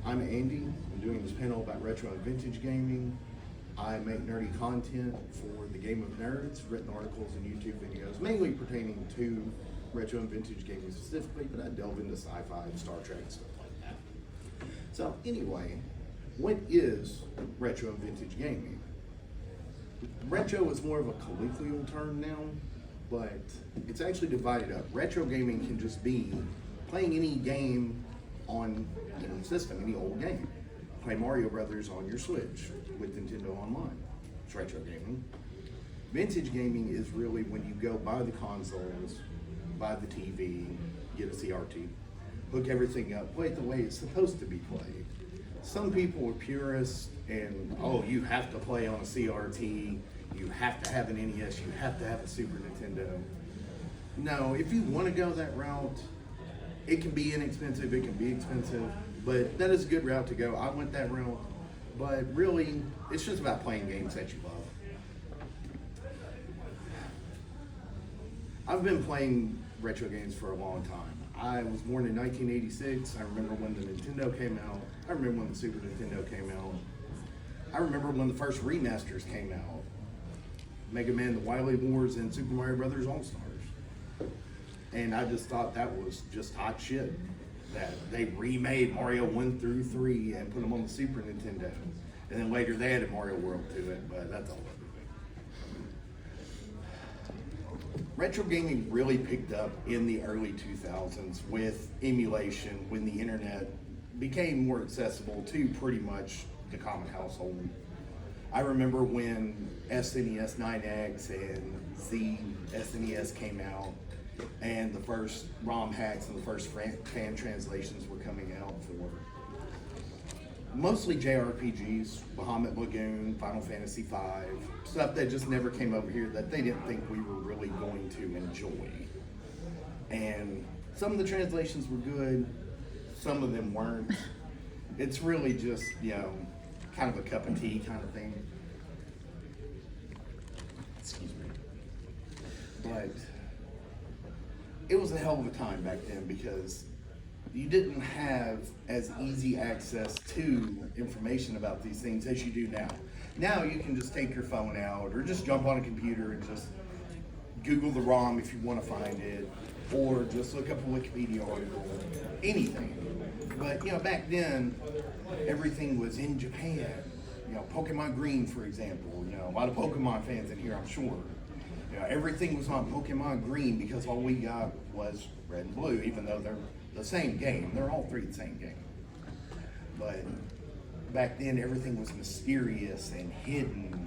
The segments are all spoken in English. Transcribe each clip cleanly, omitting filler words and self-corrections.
I'm Andy. I'm doing this panel about retro and vintage gaming. I make nerdy content for the Game of Nerds, written articles and YouTube videos, mainly pertaining to retro and vintage gaming specifically, but I delve into sci-fi and Star Trek and stuff like that. So anyway, what is retro and vintage gaming? Retro is more of a colloquial term now, but it's actually divided up. Retro gaming can just be playing any game on any system, any old game. Play Mario Brothers on your Switch with Nintendo Online. It's retro gaming. Vintage gaming is really when you go buy the consoles, buy the TV, get a CRT, hook everything up, play it the way it's supposed to be played. Some people are purists and, oh, you have to play on a CRT, you have to have an NES, you have to have a Super Nintendo. No, if you want to go that route, it can be inexpensive, it can be expensive, but that is a good route to go. I went that route, but really, it's just about playing games that you love. I've been playing retro games for a long time. I was born in 1986. I remember when the Nintendo came out. I remember when the Super Nintendo came out. I remember when the first remasters came out. Mega Man, The Wily Wars, and Super Mario Brothers All-Stars. And I just thought that was just hot shit. That they remade Mario 1 through 3 and put them on the Super Nintendo. And then later they added Mario World to it, but that's all. Retro gaming really picked up in the early 2000s with emulation when the internet became more accessible to pretty much the common household. I remember when SNES 9X and Z SNES came out, and the first ROM hacks and the first fan translations were coming out for mostly JRPGs, Bahamut Lagoon, Final Fantasy V, stuff that just never came over here that they didn't think we were really going to enjoy. And some of the translations were good, some of them weren't. It's really just, kind of a cup of tea kind of thing. Excuse me. But it was a hell of a time back then because you didn't have as easy access to information about these things as you do now. Now you can just take your phone out or just jump on a computer and just Google the ROM if you want to find it, or just look up a Wikipedia article, anything. But back then, everything was in Japan. Pokemon Green, for example. A lot of Pokemon fans in here, I'm sure. Everything was on Pokemon Green because all we got was Red and Blue, even though they're the same game. They're all three the same game. But back then, everything was mysterious and hidden.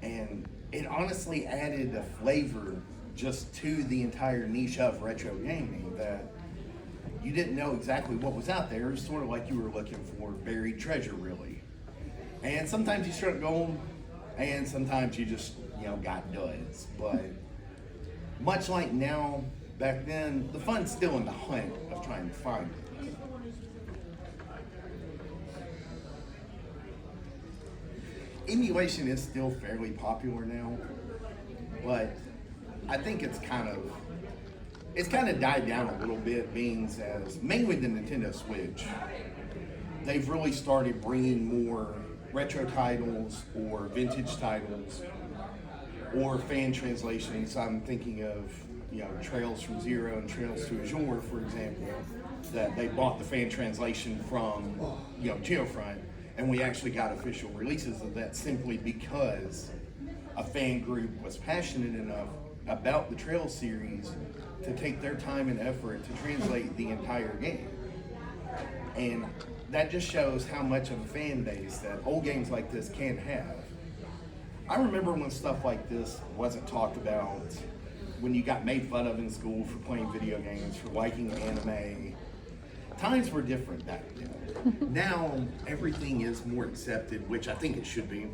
And it honestly added a flavor just to the entire niche of retro gaming that you didn't know exactly what was out there. It was sort of like you were looking for buried treasure, really. And sometimes you struck gold, and sometimes you just, got duds. But much like now, back then, the fun's still in the hunt of trying to find it. Emulation is still fairly popular now, but I think it's kind of died down a little bit, being as mainly the Nintendo Switch. They've really started bringing more retro titles or vintage titles or fan translations. I'm thinking of Trails from Zero and Trails to Azure, for example, that they bought the fan translation from Geofront, and we actually got official releases of that simply because a fan group was passionate enough about the Trails series to take their time and effort to translate the entire game. And that just shows how much of a fan base that old games like this can have. I remember when stuff like this wasn't talked about, when you got made fun of in school for playing video games, for liking anime. Times were different back then. Now, everything is more accepted, which I think it should be.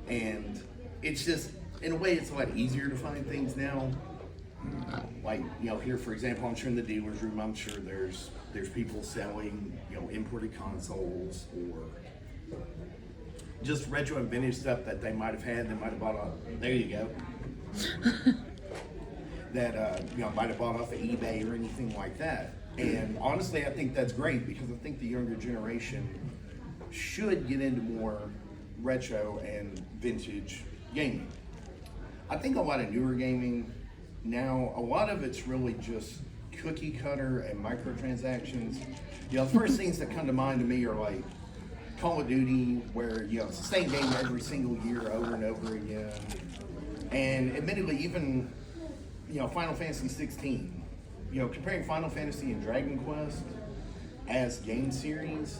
And it's just, in a way, it's a lot easier to find things now. Like, here, for example, I'm sure in the dealer's room, I'm sure there's people selling, imported consoles or just retro and vintage stuff that they might have had, they might have bought off. There you go. That might have bought off of eBay or anything like that. And honestly, I think that's great because I think the younger generation should get into more retro and vintage gaming. I think a lot of newer gaming now, a lot of it's really just cookie cutter and microtransactions. You know, the first things that come to mind to me are like Call of Duty, where it's the same game every single year over and over again. And admittedly, even Final Fantasy 16. Comparing Final Fantasy and Dragon Quest as game series,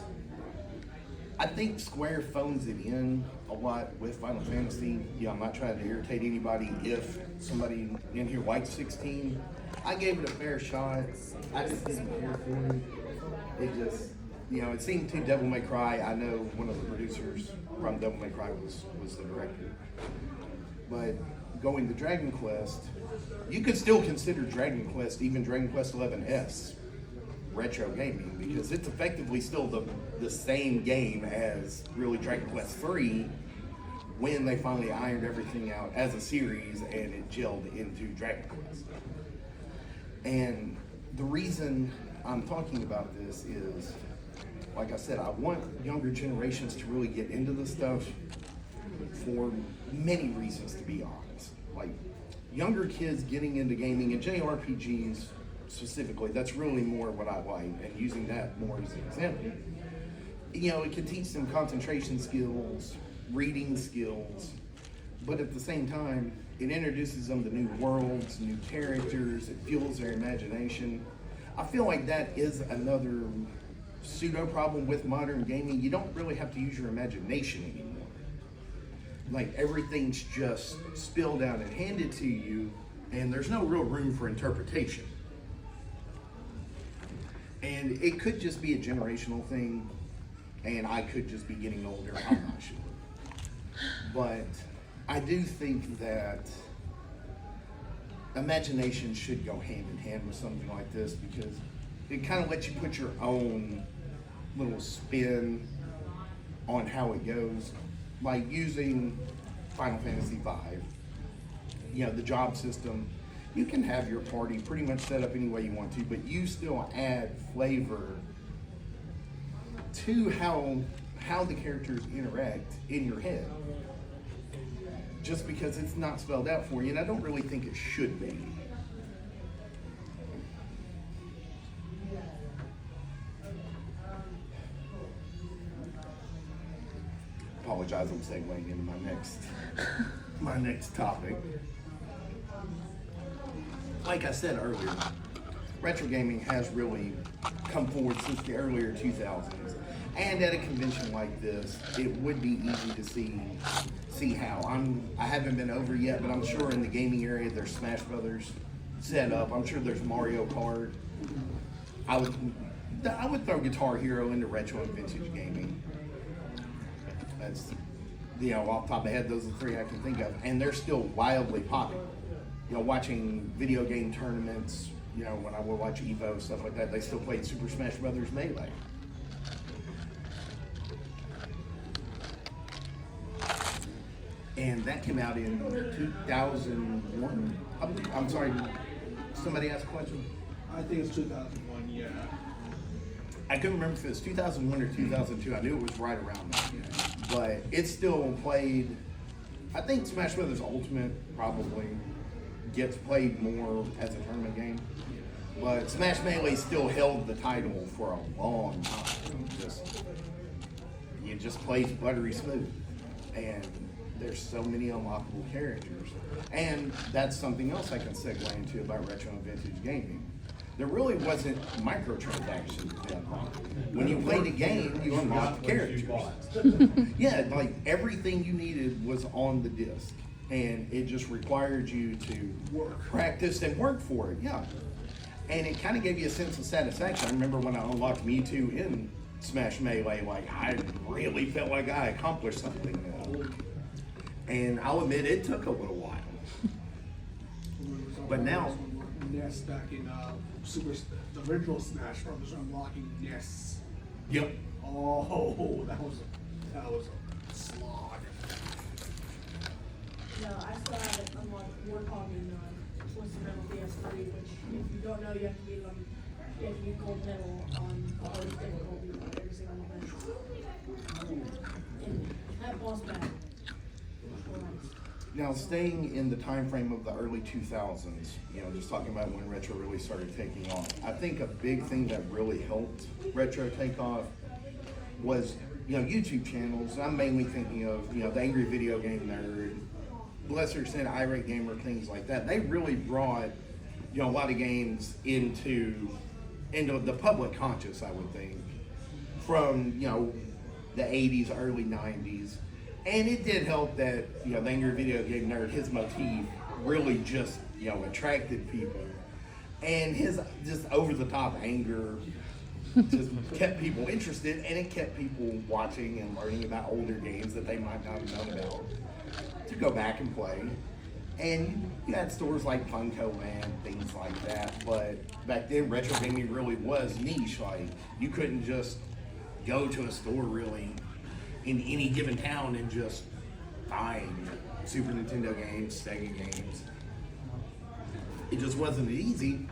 I think Square phones it in a lot with Final Fantasy. I'm not trying to irritate anybody if somebody in here likes 16. I gave it a fair shot. I just didn't care for it. It just, it seemed too Devil May Cry. I know one of the producers from Devil May Cry was the director. But going to Dragon Quest, you could still consider Dragon Quest, even Dragon Quest 11S, retro gaming, because it's effectively still the same game as really Dragon Quest 3 when they finally ironed everything out as a series and it gelled into Dragon Quest. And the reason I'm talking about this is, like I said, I want younger generations to really get into this stuff for many reasons, to be honest. Like, younger kids getting into gaming and JRPGs specifically, that's really more what I like, and using that more as an example. It can teach them concentration skills, reading skills, but at the same time, it introduces them to new worlds, new characters, it fuels their imagination. I feel like that is another pseudo problem with modern gaming. You don't really have to use your imagination anymore. Like, everything's just spilled out and handed to you, and there's no real room for interpretation. And it could just be a generational thing, and I could just be getting older, I'm not sure. But I do think that imagination should go hand in hand with something like this, because it kind of lets you put your own little spin on how it goes. Like using Final Fantasy V, the job system, you can have your party pretty much set up any way you want to, but you still add flavor to how the characters interact in your head. Just because it's not spelled out for you, and I don't really think it should be. Apologize, I'm segueing into my next topic. Like I said earlier, retro gaming has really come forward since the earlier 2000s. And at a convention like this, it would be easy to see how. I haven't been over yet, but I'm sure in the gaming area there's Smash Brothers set up. I'm sure there's Mario Kart. I would throw Guitar Hero into retro and vintage gaming. That's, off the top of my head, those are the three I can think of. And they're still wildly popular. Watching video game tournaments, when I would watch Evo, stuff like that, they still played Super Smash Brothers Melee. And that came out in 2001. I'm sorry, somebody asked a question? I think it's 2001, yeah. I couldn't remember if it was 2001 or 2002. I knew it was right around that. But it's still played. I think Smash Brothers Ultimate probably gets played more as a tournament game. But Smash Melee still held the title for a long time. It just plays buttery smooth. And there's so many unlockable characters. And that's something else I can segue into about retro and vintage gaming. There really wasn't microtransactions then. When you played a game, you unlocked the characters. Yeah, like everything you needed was on the disc. And it just required you to practice and work for it, yeah. And it kind of gave you a sense of satisfaction. I remember when I unlocked Mewtwo in Smash Melee, like I really felt like I accomplished something. And I'll admit it took a little while. But now, NES back in the original Smash Brothers unlocking NES. Yep. Oh, that was a slog. No, I still have it unlocked Warthog in Twisted Metal PS3, which if you don't know, you have to beat them you have to do gold medal on the hardest difficulty on every single event. And that boss battle was Now, staying in the time frame of the early 2000s, just talking about when retro really started taking off, I think a big thing that really helped retro take off was, YouTube channels. I'm mainly thinking of, the Angry Video Game Nerd, lesser extent Irate Gamer, things like that. They really brought, a lot of games into the public conscious, I would think, from, the 80s, early 90s. And it did help that, the Angry Video Game Nerd, his motif really just, attracted people. And his just over-the-top anger just kept people interested, and it kept people watching and learning about older games that they might not have known about to go back and play. And you had stores like Funko Land, things like that. But back then, retro gaming really was niche. Like, you couldn't just go to a store really in any given town and just find Super Nintendo games, Sega games. It just wasn't easy.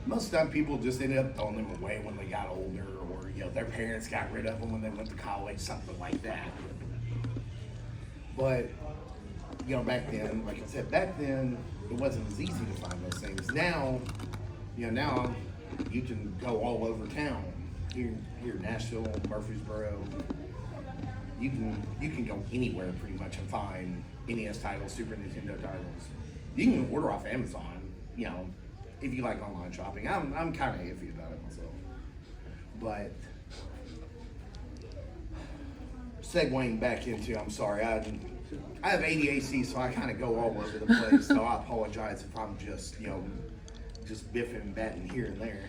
Most of the time people just ended up throwing them away when they got older, or their parents got rid of them when they went to college, something like that. But back then, like I said, it wasn't as easy to find those things. Now, now you can go all over town. Here in Nashville, Murfreesboro, you can go anywhere pretty much and find NES titles, Super Nintendo titles. You can order off Amazon, if you like online shopping. I'm kind of iffy about it myself. But segueing back into, I'm sorry, I have M.T.A.C, so I kind of go all over the place. So I apologize if I'm just just biffing and batting here and there.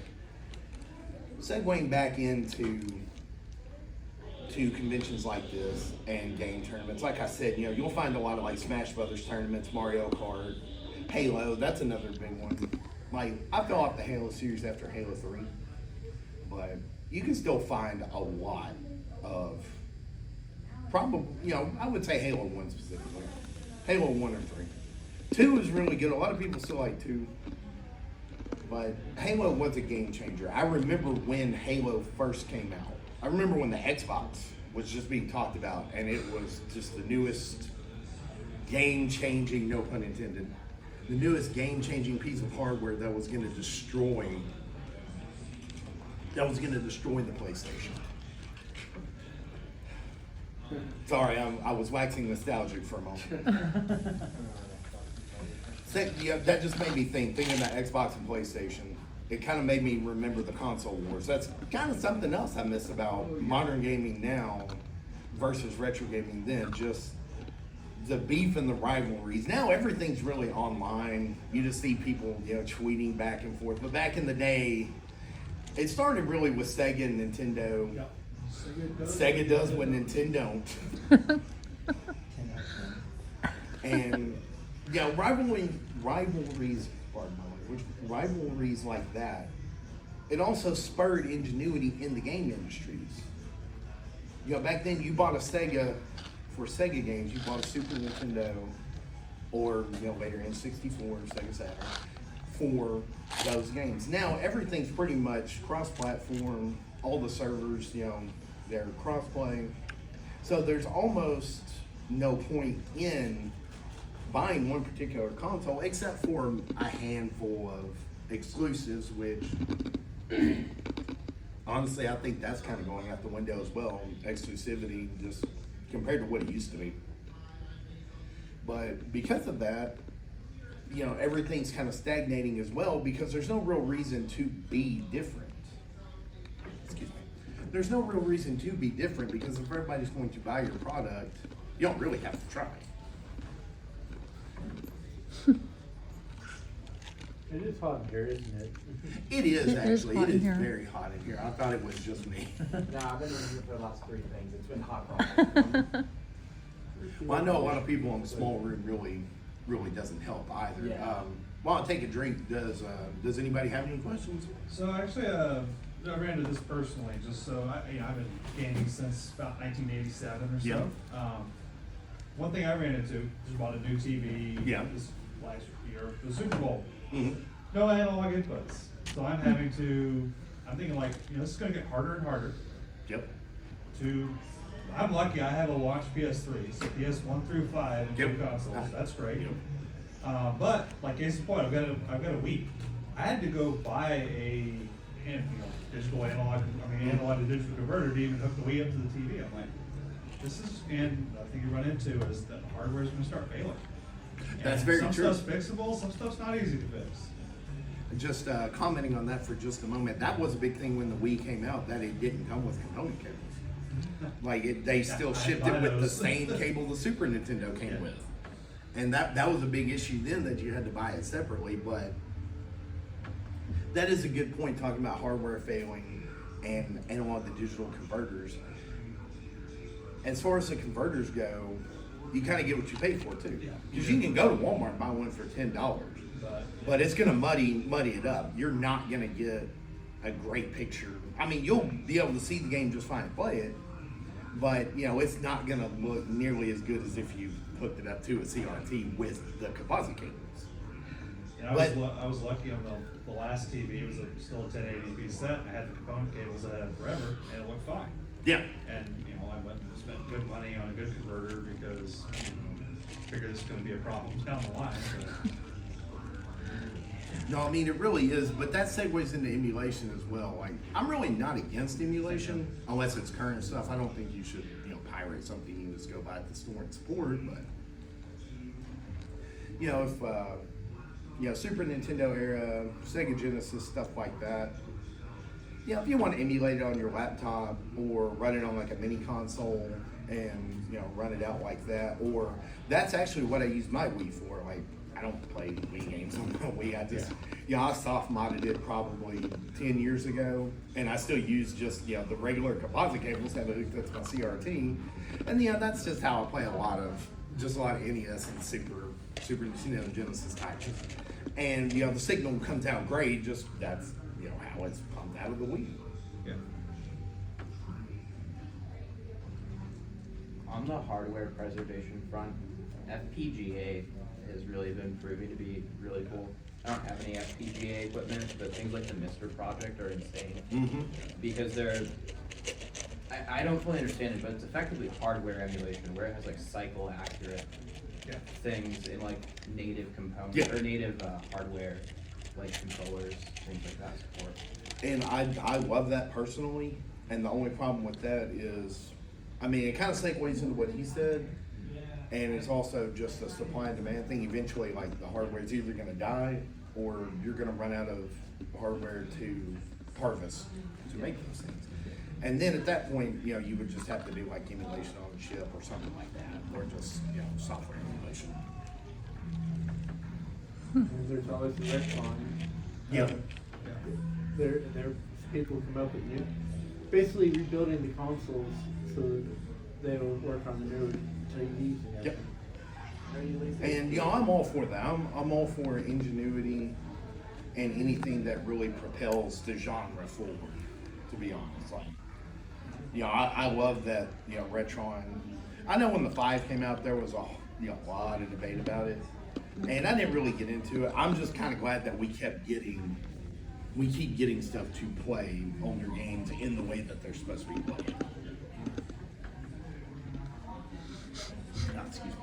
Segueing back into conventions like this and game tournaments, like I said, you'll find a lot of like Smash Brothers tournaments, Mario Kart, Halo. That's another big one. Like, I fell off the Halo series after Halo 3, but you can still find a lot of probably, I would say Halo 1 specifically. Halo 1 or 3. 2 is really good. A lot of people still like 2. But Halo was a game changer. I remember when Halo first came out. I remember when the Xbox was just being talked about, and it was just the newest game-changing, no pun intended, the newest game-changing piece of hardware that was going to destroy the PlayStation. Sorry, I was waxing nostalgic for a moment. That just made me thinking about Xbox and PlayStation. It kind of made me remember the console wars. That's kind of something else I miss about modern gaming now versus retro gaming then. Just the beef and the rivalries. Now everything's really online. You just see people, tweeting back and forth. But back in the day, it started really with Sega and Nintendo. Yep. Sega does what Nintendo don't. And rivalries like that, it also spurred ingenuity in the game industries. Back then you bought a Sega for Sega games, you bought a Super Nintendo, or later N64 or Sega Saturn for those games. Now everything's pretty much cross-platform. All the servers, they're cross-play. So there's almost no point in buying one particular console except for a handful of exclusives, which honestly I think that's kind of going out the window as well. Exclusivity, just compared to what it used to be. But because of that, everything's kind of stagnating as well, because there's no real reason to be different. Excuse me. There's no real reason to be different, because if everybody's going to buy your product, you don't really have to try. It is hot in here, isn't it? It is actually. hot It in is here. very hot in here. I thought it was just me. No, I've been in here for the last 3 things. It's been hot for all. Well, I know a lot of people in the small room really doesn't help either. Yeah. While I take a drink, does anybody have any questions? So actually, I ran into this personally. Just so I've been gaming since about 1987 or so. Yeah. One thing I ran into just bought a new TV. Yeah. This last year, the Super Bowl. Mm-hmm. No analog inputs. So I'm having to, I'm thinking like, this is gonna get harder and harder Yep. I'm lucky I have a launch PS3, so PS1 through 5 and two Yep. consoles, that's great. Yep. But like case in point, I've got a week. I had to go buy a digital analog, analog to digital converter to even hook the Wii up to the TV. I'm like, this is, and the thing you run into is that the hardware is gonna start failing. That's And very some true. stuff's fixable, some stuff's not easy to fix. Just commenting on that for just a moment, that was a big thing when the Wii came out, that it didn't come with component cables. Like they still I shipped buy it with the those. same cable the Super Nintendo came Yeah. with. And that was a big issue then, that you had to buy it separately, but that is a good point, talking about hardware failing and analog to digital converters. As far as the converters go, you kind of get what you pay for too. Yeah. Because you can go to Walmart and buy one for $10. But it's gonna muddy it up. You're not gonna get a great picture. I mean, you'll be able to see the game just fine and play it, but it's not gonna look nearly as good as if you hooked it up to a CRT with the composite cables. And I was lucky on the last TV. It was still a 1080p set. I had the component cables that I had forever, and it looked fine. Yeah. And I went and spent good money on a good converter because I figured this is going to be a problem down the line. But No, I mean, it really is, but that segues into emulation as well. Like, I'm really not against emulation unless it's current stuff. I don't think you should, pirate something and just go buy at the store and support, but if Super Nintendo era, Sega Genesis, stuff like that, if you want to emulate it on your laptop or run it on like a mini console and run it out like that, or that's actually what I use my Wii for. Like, I don't play Wii games on my Wii. I just, I soft modded it probably 10 years ago, and I still use just, the regular composite cables that that's my CRT. And that's just how I play a lot of NES and Super Nintendo Genesis types. And, the signal comes out great, just that's, how it's pumped out of the Wii. yeah. On the hardware preservation front, FPGA has really been proving to be really cool. I don't have any FPGA equipment, but things like the Mister project are insane. Mm-hmm. Because I don't fully understand it, but it's effectively hardware emulation where it has like cycle accurate Yeah. things in like native components Yeah. or native hardware, like controllers, things like that support. And I love that personally, and the only problem with that is, it kind of segues into what he said, and it's also just a supply and demand thing. Eventually, like, the hardware is either going to die, or you're going to run out of hardware to harvest to make those things. And then at that point, you would just have to do like emulation on the chip or something like that, or just software emulation. There's always the retcon. Yeah. There people come up with new, basically rebuilding the consoles so that they will work on the new TVs and Yep. everything. And I'm all for that. I'm all for ingenuity and anything that really propels the genre forward. To be honest, like, I love that. Retron. I know when the 5 came out, there was a lot of debate about it, and I didn't really get into it. I'm just kind of glad that we keep getting stuff to play on your games in the way that they're supposed to be played. Excuse me.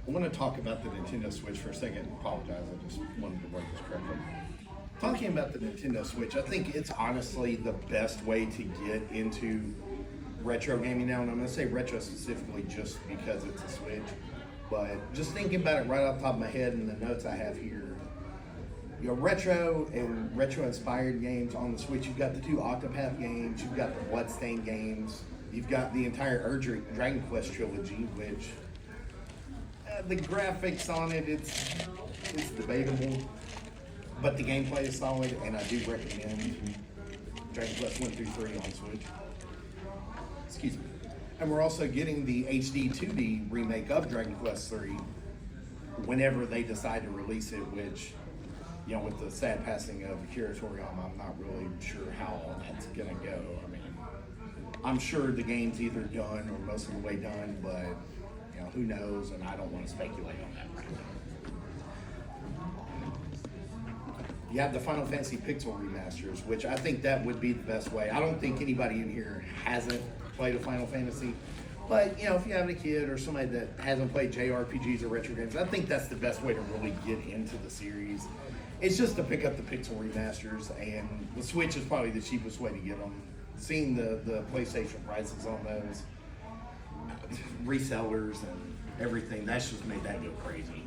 I want to talk about the Nintendo Switch for a second. Apologize, I just wanted to word this correctly. Talking about the Nintendo Switch, I think it's honestly the best way to get into retro gaming now, and I'm going to say retro specifically just because it's a Switch. But just thinking about it right off the top of my head and the notes I have here, retro and retro-inspired games on the Switch. You've got the 2 Octopath games, you've got the Bloodstained games, you've got the entire Dragon Quest trilogy, which the graphics on it, it's debatable, but the gameplay is solid, and I do recommend Dragon Quest 1 through 3 on Switch. Excuse me. And we're also getting the HD 2D remake of Dragon Quest 3 whenever they decide to release it, which, with the sad passing of Akira Toriyama, I'm not really sure how all that's gonna go. I'm sure the game's either done or most of the way done, but You know, who knows, and I don't want to speculate on that right now. You have the Final Fantasy Pixel remasters, which I think that would be the best way. I don't think anybody in here hasn't played a Final Fantasy, but you know, if you have a kid or somebody that hasn't played JRPGs or retro games, I think that's the best way to really get into the series. It's just to pick up the Pixel remasters, and the Switch is probably the cheapest way to get them. Seeing the PlayStation prices on those resellers and everything, that's just made that go crazy.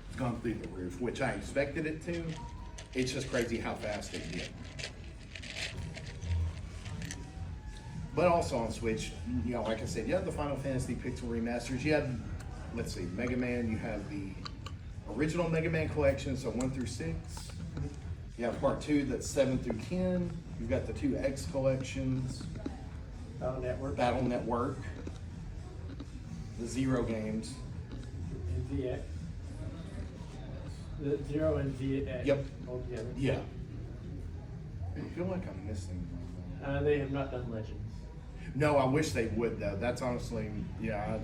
It's gone through the roof, which I expected it to. It's just crazy how fast it did. But also on Switch, you know, like I said, you have the Final Fantasy Pixel remasters. You have, let's see, Mega Man. You have the original Mega Man collection, so 1 through 6. You have part 2 that's 7 through 10. You've got the 2 X collections. Battle Network. The Zero games. And ZX. The Zero and ZX. Yep. All together. Yeah. I feel like I'm missing one. They have not done Legends. No, I wish they would though. That's honestly, yeah,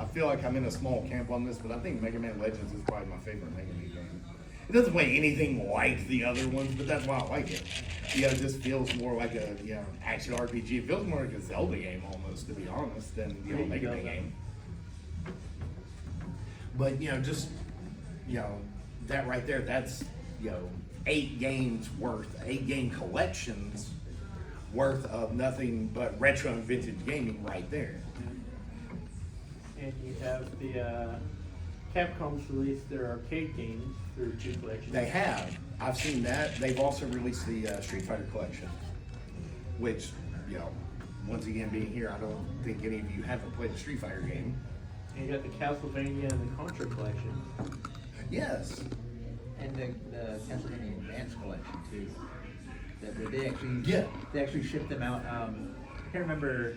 I feel like I'm in a small camp on this, but I think Mega Man Legends is probably my favorite Mega Man game. It doesn't play anything like the other ones, but that's why I like it. You know, it just feels more like a action RPG. It feels more like a Zelda game almost, to be honest, than a Mega Man game. But just that right there, that's 8 games worth, 8 game collections worth of nothing but retro and vintage gaming right there. And you have the Capcom's released their arcade games through 2 collections. They have. I've seen that. They've also released the Street Fighter collection, which, once again, being here, I don't think any of you haven't played a Street Fighter game. And you got the Castlevania and the Contra collection. Yes. And the Castlevania Advance collection too. That they actually Yeah. they actually shipped them out. I can't remember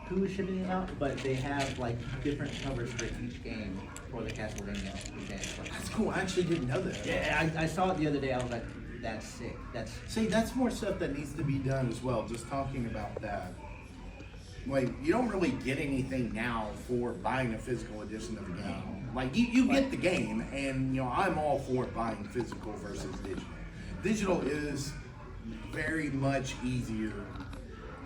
who was shipping them out, but they have like different covers for each game for the Castlevania Advance collection. That's cool. I actually didn't know that. Yeah, I saw it the other day. I was like, that's sick. See, that's more stuff that needs to be done as well. Just talking about that. Like, you don't really get anything now for buying a physical edition of a game. Like, you get the game, and, I'm all for buying physical versus digital. Digital is very much easier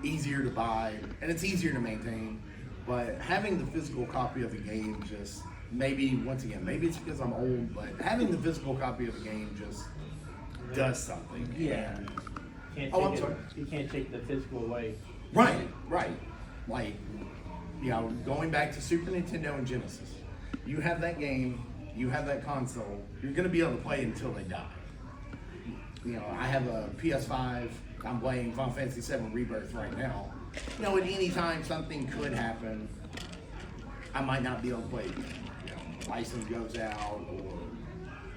to buy, and it's easier to maintain. But having the physical copy of the game just, maybe it's because I'm old, but having the physical copy of the game just does something. Yeah. I'm sorry. You can't take the physical away. Right. Like, going back to Super Nintendo and Genesis, you have that game, you have that console, you're going to be able to play until they die. I have a PS5, I'm playing Final Fantasy VII Rebirth right now. At any time something could happen, I might not be able to play it. License goes out, or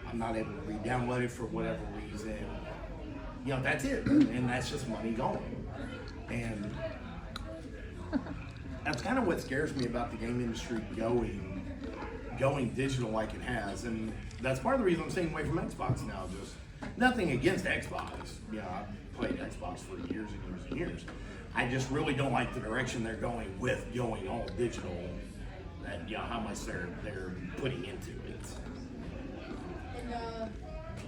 I'm not able to re-download it for whatever reason. That's it, and that's just money gone. And that's kind of what scares me about the game industry going digital like it has, and that's part of the reason I'm staying away from Xbox now. Just nothing against Xbox. I've played Xbox for years and years and years. I just really don't like the direction they're going with going all digital, and how much they're putting into it. And a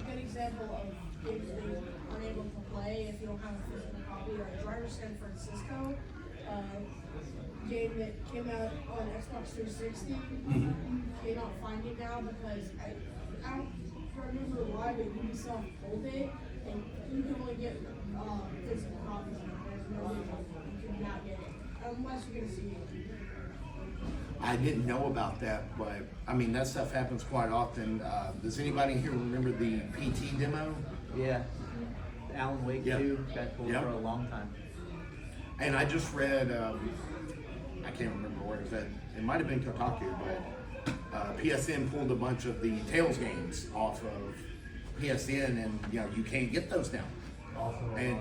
good example of games being unable to play if you don't have a physical copy, like Driver San Francisco, game that came out on Xbox 360. You cannot find it now because I don't remember why, but Ubisoft pulled it, and you can only get physical copies of it. There's no digital. You cannot get it unless you're gonna see it. I didn't know about that, but that stuff happens quite often. Does anybody here remember the PT demo? Yeah. The Alan Wake Yeah. 2 got pulled Yeah. for a long time. And I just read, I can't remember where it was at. It might have been Kotaku, but PSN pulled a bunch of the Tales games off of PSN, and you can't get those now. And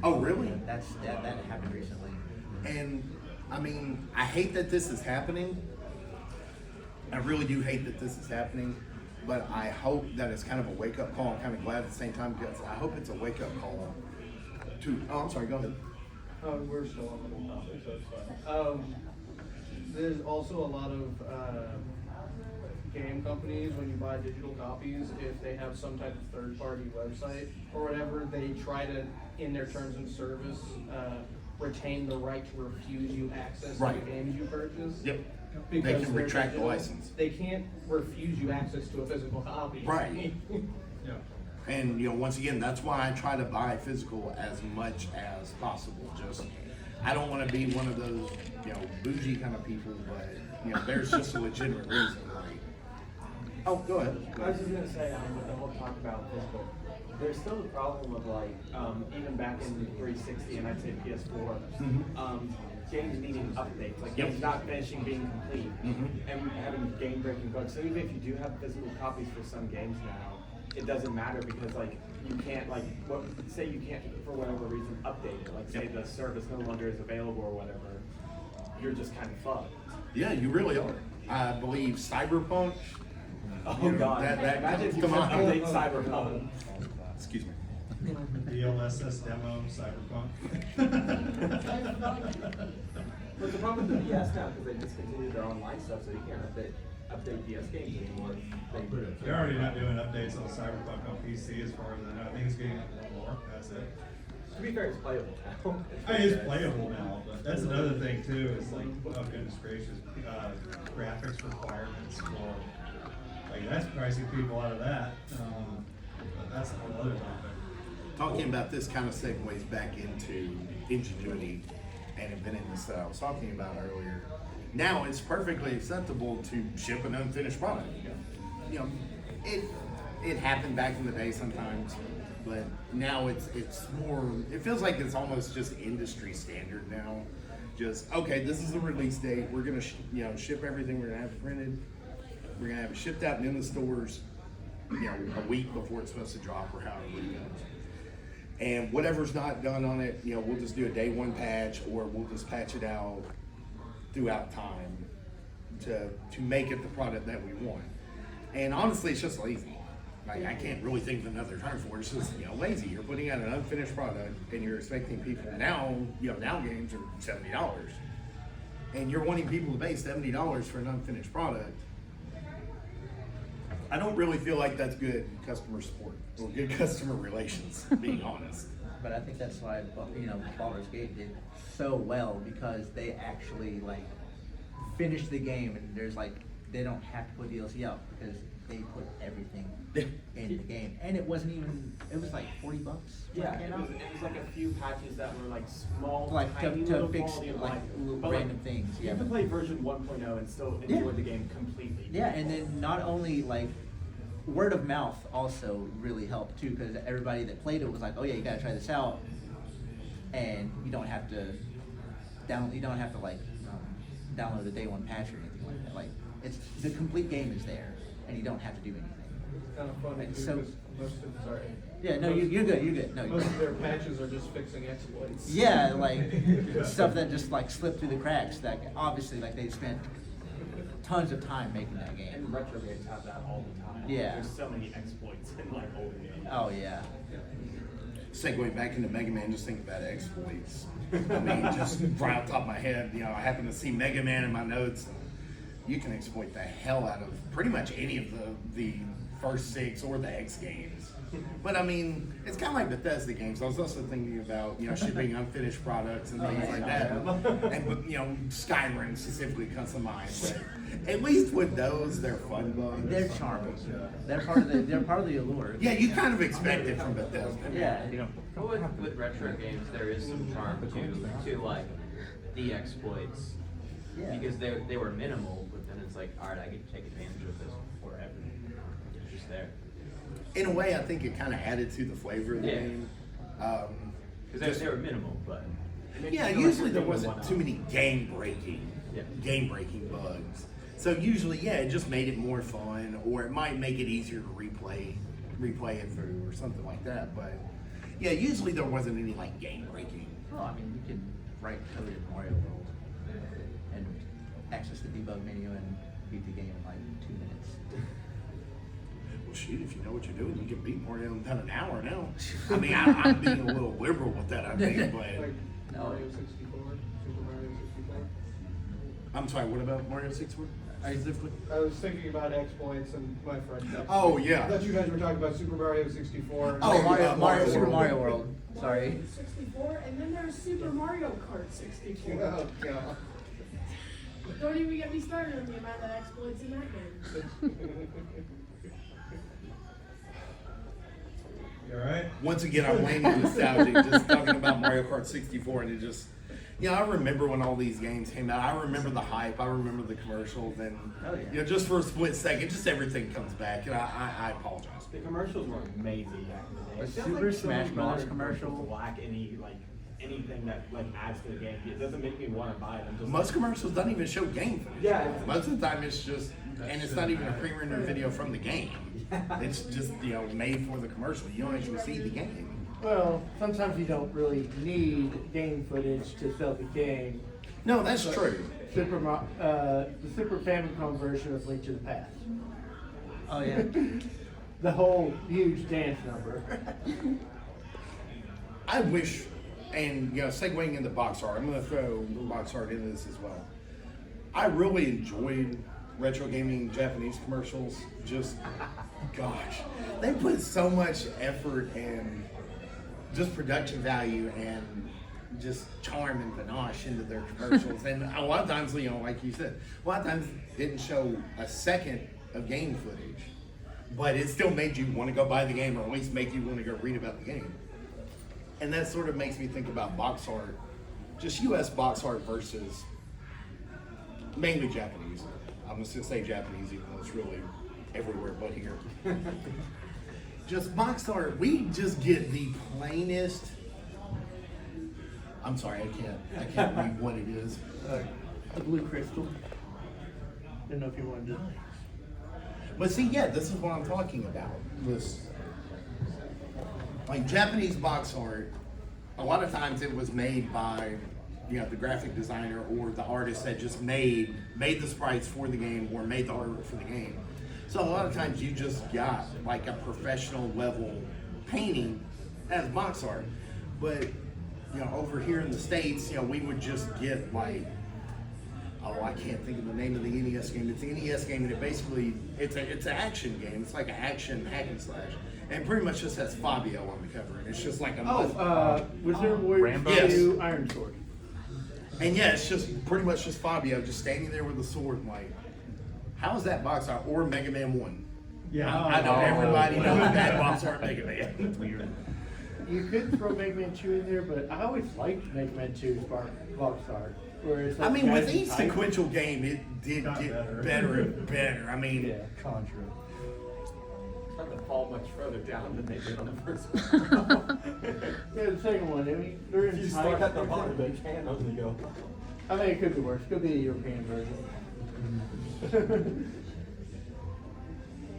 oh, really? That happened recently. And I hate that this is happening. I really do hate that this is happening, but I hope that it's kind of a wake-up call. I'm kind of glad at the same time because I hope it's a wake-up call to. Oh, I'm sorry. Go ahead. We're still on the topic, so it's fine. There's also a lot of game companies, when you buy digital copies, if they have some type of third-party website or whatever, they try to, in their terms of service, retain the right to refuse you access to Right. the games you purchase. Yep. They Because can they're retract the digital. license. They can't refuse you access to a physical copy. Right. Yeah. And, you know, once again, that's why I try to buy physical as much as possible. Just, I don't want to be one of those, you know, bougie kind of people, but, you know, there's just a legitimate reason. Like, oh, go ahead. I was just gonna say, with the whole talk about physical, there's still the problem of like, even back in 360 and I'd say PS4, games needing updates, like Yep. games not finishing being complete, and having game-breaking bugs. So even if you do have physical copies for some games now, it doesn't matter because like you can't say you can't for whatever reason update it. Like say the service no longer is available or whatever, you're just kind of fucked. Yeah, you really are. I believe Cyberpunk. Oh You know, god! that Imagine if you come could on. update Cyberpunk. Excuse me. DLSS demo, Cyberpunk. But the problem with the DS now, because they discontinued their online stuff, so you can't update DS games anymore. They're already not doing updates on Cyberpunk on PC as far as I know. I think it's getting more, that's it. To be fair, it's playable now. I mean, it's playable now, but that's another thing too, is like, oh goodness gracious, graphics requirements for, like, that's pricing people out of that. But that's a whole other topic. Talking about this kind of segues back into ingenuity and inventing this that I was talking about earlier. Now it's perfectly acceptable to ship an unfinished product. You know, it happened back in the day sometimes, but now it's more. It feels like it's almost just industry standard now. Just okay, this is the release date. We're gonna ship everything. We're gonna have it printed. We're gonna have it shipped out and in the stores. You know, a week before it's supposed to drop or however it goes. And whatever's not done on it, you know, we'll just do a day one patch or we'll just patch it out throughout time to make it the product that we want. And honestly, it's just lazy. Like, I can't really think of another term for it. It's just, you know, lazy. You're putting out an unfinished product and you're expecting people now games are $70. And you're wanting people to pay $70 for an unfinished product. I don't really feel like that's good customer support or good customer relations, being honest. But I think that's why, Baldur's Gate did so well, because they actually like finished the game, and there's like, they don't have to put DLC out because they put everything in the game, and it wasn't even. It was like $40. Yeah, when it came was like a few patches that were like small, Like tiny to little fix quality of like life. little But, random things. You have to play version 1.0 and still Yeah. enjoy the game completely. Yeah, and then not only like word of mouth also really helped too, because everybody that played it was like, oh yeah, you gotta try this out, and you don't have to download a day one patch or anything like that. Like, it's the complete game is there, and you don't have to do anything. It's kind of funny And too, so- because sorry. Yeah, no, you're good. You're good. No, you're Most good. of their patches are just fixing exploits. Yeah, like stuff that just like slipped through the cracks. That obviously, like, they spent tons of time making that game. And retro games have that all the time. Yeah. There's so many exploits in like older games. Oh yeah. Segueing back into Mega Man, just think about exploits. I mean, just right off the top of my head, you know, I happen to see Mega Man in my notes. You can exploit the hell out of pretty much any of the first 6 or the X games. But I mean, it's kind of like Bethesda games. I was also thinking about, you know, shipping unfinished products and things like that. And, you know, Skyrim specifically comes to mind. But at least with those, they're fun bugs. They're charming. They're part of the allure. Yeah, you kind of expect it from Bethesda. Yeah. But with retro games, there is some charm to like the exploits, Yeah. because they were minimal, but then it's like, all right, I get to take advantage of this forever. It's just there. In a way, I think it kind of added to the flavor of the Yeah. game. Because they were minimal, but Yeah, usually there wasn't too many game-breaking bugs. So usually, yeah, it just made it more fun, or it might make it easier to replay it through, or something like that. But yeah, usually there wasn't any like game-breaking. Well, I mean, you can write code in Mario World and access the debug menu and beat the game in like 2 minutes. Well, shoot, if you know what you're doing, you can beat Mario in about an hour now. I mean, I'm being a little liberal with that, I think, but Mario 64, Super Mario 64. I'm sorry, what about Mario 64? Specifically? I was thinking about exploits and my friend. Oh, yeah. I thought you guys were talking about Super Mario 64. Oh, Mario Super World. Mario World. Sorry. 64, and then there's Super Mario Kart 64. Oh, God. Don't even get me started on the amount of exploits in that game. You alright? Once again, I'm waning nostalgic just talking about Mario Kart 64, and it just, I remember when all these games came out. I remember the hype. I remember the commercials, and Oh, yeah. just for a split second, just everything comes back, and I apologize. The commercials were amazing back in the day. The It feels Super some Smash Bros. modern commercial. commercials lack anything that adds to the game. It doesn't make me want to buy them. Just Most commercials don't even show game footage. Yeah. Most of the time, it's just, and it's not even a pre-rendered video from the game. It's just made for the commercial. You don't actually see the game. Well, sometimes you don't really need game footage to sell the game. No, that's true. The Super Famicom version of Link to the Past. Oh yeah. The whole huge dance number. I wish, and segueing into box art, I'm going to throw box art into this as well. I really enjoyed retro gaming Japanese commercials. Just, gosh, they put so much effort and just production value and just charm and panache into their commercials. And a lot of times, like you said, a lot of times didn't show a second of game footage, but it still made you want to go buy the game, or at least make you want to go read about the game. And that sort of makes me think about box art, just US box art versus mainly Japanese. I'm just gonna say Japanese, even though it's really everywhere but here. Just box art, we just get the plainest. I'm sorry, I can't read what it is. The Blue Crystal. Didn't know if you wanted to. But see, this is what I'm talking about. This, like Japanese box art, a lot of times it was made by, the graphic designer or the artist that just made the sprites for the game or made the artwork for the game. So a lot of times you just got like a professional level painting as box art. But over here in the States, we would just get like, I can't think of the name of the NES game. It's an NES game, and it's an action game. It's like an action hack and slash, and pretty much just has Fabio on the cover, and it's just like a Wizard Warrior Rambo? 2 Iron Sword. and it's just pretty much just Fabio just standing there with a sword. And like, how is that box art or Mega Man 1? Yeah. I know everybody knows that box art Mega Man. Weird. You could throw Mega Man 2 in there, but I always liked Mega Man 2's box art. Where it's like with guys each type. sequential game, it did Got get better. better and better. I mean, Yeah. Contra. It's not to fall much further down than they did on the first one. Yeah, the second one. I mean, they're in If you type. start at the bottom, they can only go. I mean, it could be worse. Could be a European version.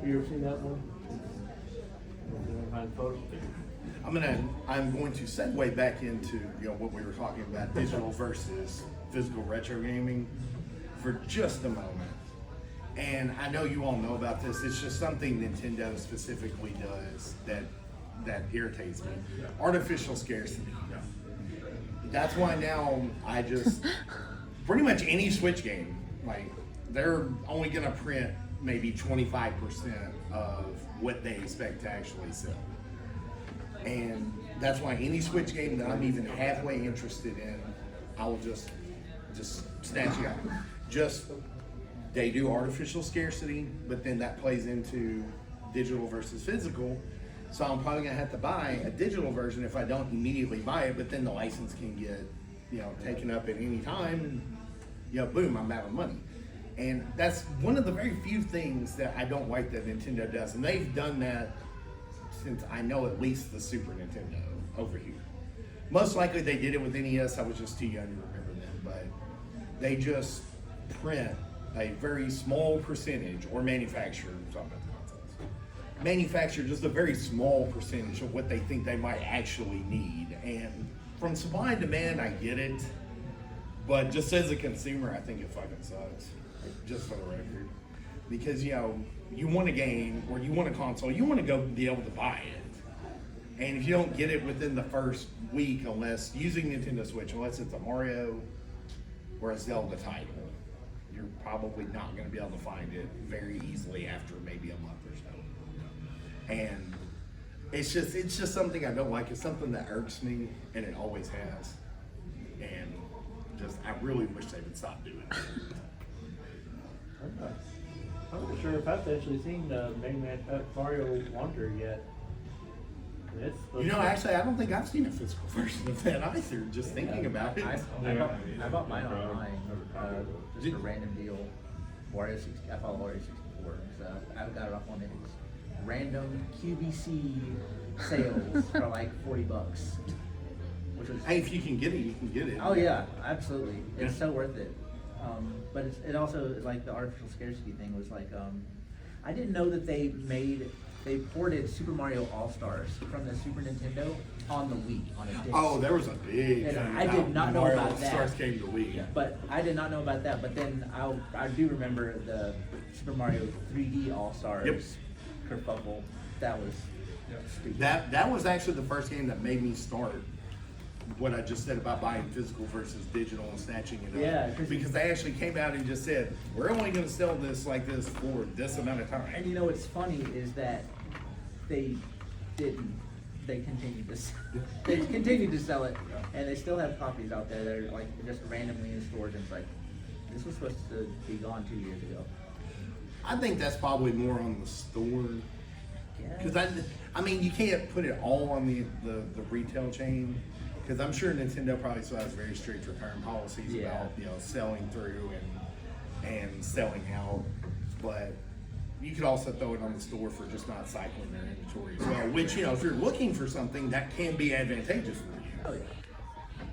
You ever seen that one? Find photos. I'm going to segue back into what we were talking about, digital versus physical retro gaming, for just a moment. And I know you all know about this. It's just something Nintendo specifically does that irritates me. Artificial scarcity. That's why now I just pretty much any Switch game, like they're only gonna print maybe 25% of what they expect to actually sell. And that's why any Switch game that I'm even halfway interested in, I will just snatch it out. Just, they do artificial scarcity, but then that plays into digital versus physical. So I'm probably gonna have to buy a digital version if I don't immediately buy it, but then the license can get, taken up at any time, and boom, I'm out of money. And that's one of the very few things that I don't like that Nintendo does. And they've done that since I know at least the Super Nintendo over here. Most likely they did it with NES, I was just too young to remember them, but they just print a very small percentage, or manufacture just a very small percentage of what they think they might actually need. And from supply and demand, I get it, but just as a consumer, I think it fucking sucks, just for the record. Because, you want a game, or you want a console, you want to go be able to buy it. And if you don't get it within the first week, unless using Nintendo Switch, unless it's a Mario or a Zelda title, you're probably not going to be able to find it very easily after maybe a month or so. And it's just something I don't like. It's something that irks me, and it always has. And just I really wish they would stop doing it. I'm not sure if I've actually seen Mega Man Mario Wonder yet. It's You know, actually, I don't think I've seen a physical version of that either. Just thinking about it. I bought mine online, just a random deal. I follow Wario 64, so I got it off on its random QVC sales for like $40, which was. Hey, if you can get it, you can get it. Oh yeah, absolutely. It's Yeah. so worth it. But it also like the artificial scarcity thing was like I didn't know that they ported Super Mario All Stars from the Super Nintendo on the Wii on a disc. Oh, there was a big. And thing I did not know Mario about that. Stars came to Wii. But I did not know about that. But then I do remember the Super Mario 3D All Stars Yep. kerfuffle. That was stupid. That was actually the first game that made me start what I just said about buying physical versus digital and snatching it up. Yeah, because they actually came out and just said, we're only going to sell this like this for this amount of time. And you know what's funny is that they didn't. They continued to they continued to sell it, and they still have copies out there that are like just randomly in stores. And it's like this was supposed to be gone 2 years ago. I think that's probably more on the store. Yeah. Because I mean, you can't put it all on the retail chain. Because I'm sure Nintendo probably still has very strict return policies Yeah. about selling through and selling out. But you could also throw it on the store for just not cycling their inventory as well. Which if you're looking for something, that can be advantageous for you. Oh yeah.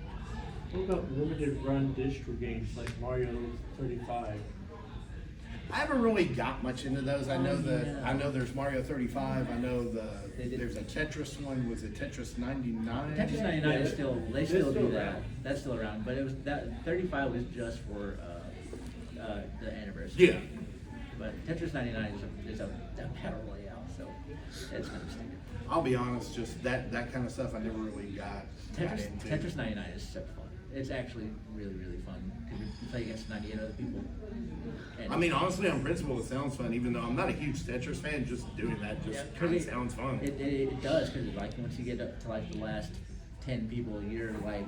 What about limited run digital games like Mario 35? I haven't really got much into those. I know yeah. I know there's Mario 35. I know They did- there's a Tetris one. Was it Tetris 99? Tetris 99 is Yeah. still they It's still still do that. around. That's still around, but it was that 35 was just for the anniversary. Yeah. But Tetris 99 is a battle royale, so it's kind of stupid. I'll be honest, just that kind of stuff I never really got into. Tetris 99 is so fun. It's actually really fun because you play against 98 other people. And I mean, honestly, on principle, it sounds fun. Even though I'm not a huge Tetris fan, just doing that just Yeah, kind of 'cause sounds fun. It does because like once you get up to like the last 10 people, you're like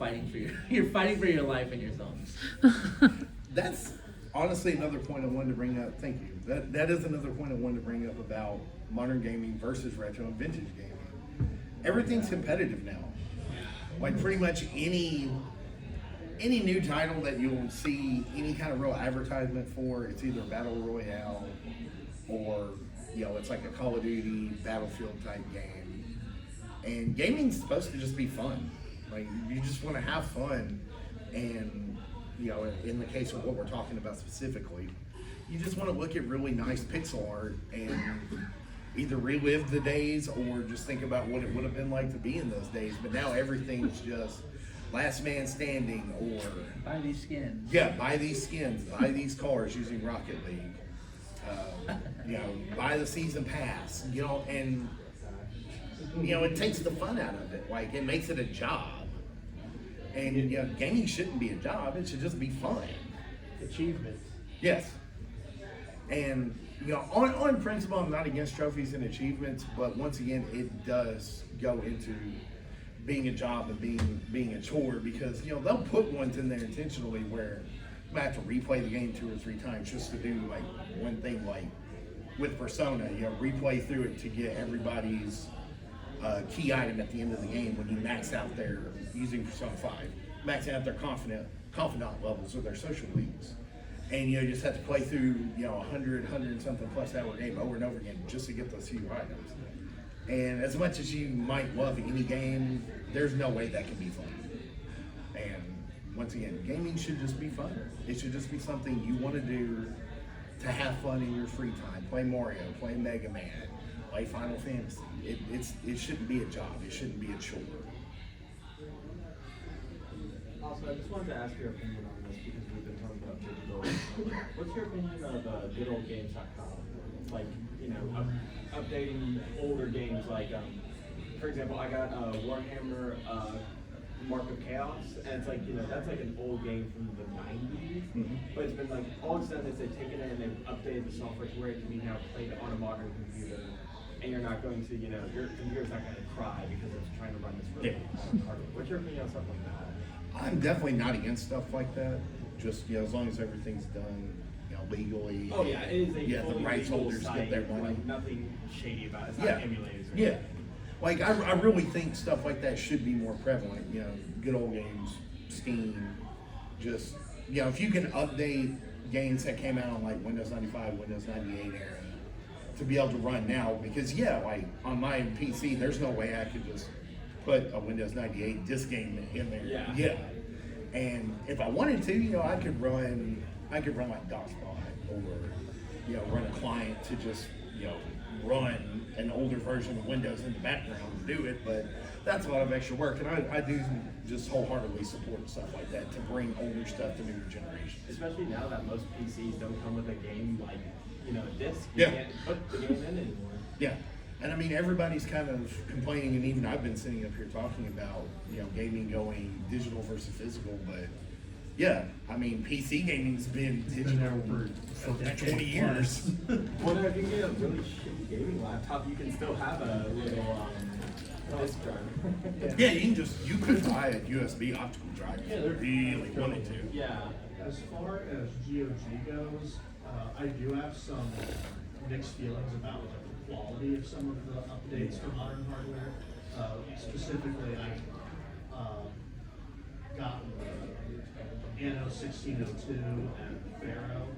fighting for you're fighting for your life and your thumbs. That's honestly another point I wanted to bring up. Thank you. That is another point I wanted to bring up about modern gaming versus retro and vintage gaming. Everything's competitive now. Like pretty much any new title that you'll see any kind of real advertisement for, it's either battle royale or it's like a Call of Duty Battlefield type game. And gaming's supposed to just be fun. Like you just want to have fun, and in the case of what we're talking about specifically, you just want to look at really nice pixel art and either relive the days or just think about what it would have been like to be in those days. But now everything's just last man standing, or Buy these skins. buy these skins, buy these cars using Rocket League, buy the season pass, and it takes the fun out of it. Like it makes it a job, and gaming shouldn't be a job; it should just be fun. Achievements. Yes. And on principle, I'm not against trophies and achievements, but once again, it does go into being a job and being a chore, because they'll put ones in there intentionally where you might have to replay the game 2 or 3 times just to do like one thing, like with Persona, replay through it to get everybody's key item at the end of the game when you max out their using Persona 5, max out their confidant levels or their social leagues. And you just have to play through 100 and something plus hour game over and over again just to get those few items. And as much as you might love any game, there's no way that can be fun. And once again, gaming should just be fun. It should just be something you want to do to have fun in your free time. Play Mario, play Mega Man, play Final Fantasy. It shouldn't be a job. It shouldn't be a chore. Also, I just wanted to ask your opinion on this because we've been talking about digital. What's your opinion of goodoldgames.com? Like, updating older games like for example, I got Warhammer Mark of Chaos, and it's like, you know, that's like an old game from the 90s, but it's been like, all it's done is they've taken it and they've updated the software to where it can be now played on a modern computer, and you're not going to, you know, your computer's not going to cry because it's trying to run this really hardware. What's your opinion on something like that? I'm definitely not against stuff like that. Just, you know, as long as everything's done, you know, legally. Oh yeah, it is a yeah, the fully rights legal holders site, get their money. like nothing shady about it. It's Yeah. not emulators. Or Yeah. anything. Like, I really think stuff like that should be more prevalent, you know, good old games, Steam, just, you know, if you can update games that came out on like Windows 95, Windows 98 era to be able to run now, because yeah, like on my PC, there's no way I could just put a Windows 98 disk game in there. Yeah. And if I wanted to, you know, I could run like DOSBot or, you know, run a client to just, you know, run an older version of Windows in the background to do it, but that's a lot of extra work, and I do just wholeheartedly support stuff like that to bring older stuff to newer generations. Especially now that most PCs don't come with a game like, you know, a disc. You Yeah. can't put the game in anymore. Yeah, and I mean, everybody's kind of complaining, and even I've been sitting up here talking about, you know, gaming going digital versus physical, but yeah, I mean, PC gaming's been digital for a decade 20 years. Well, if you can get a really shitty gaming laptop, you can still have a little disc drive. Yeah, you could buy a USB optical drive if you really wanted to. Yeah. As far as GOG goes, I do have some mixed feelings about the quality of some of the updates for modern hardware. Specifically, I've gotten Anno 1602 and Pharaoh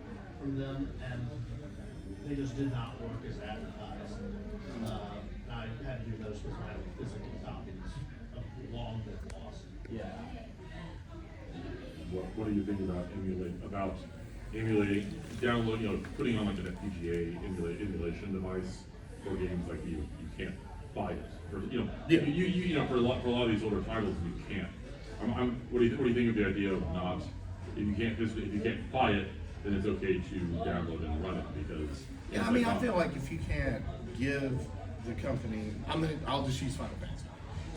from them, and they just did not work as advertised. I had to do those with my physical copies of long been lost. Yeah. What do you think about emulating, download, you know, putting on like an FPGA emulation device for games like you can't buy it, for, you know, Yeah. you know, for a lot of these older titles you can't. What do you think of the idea of not, if you can't buy it, then it's okay to download and run it because. Yeah, I mean, I feel like if you can't give the company, I'll just use Final Fantasy.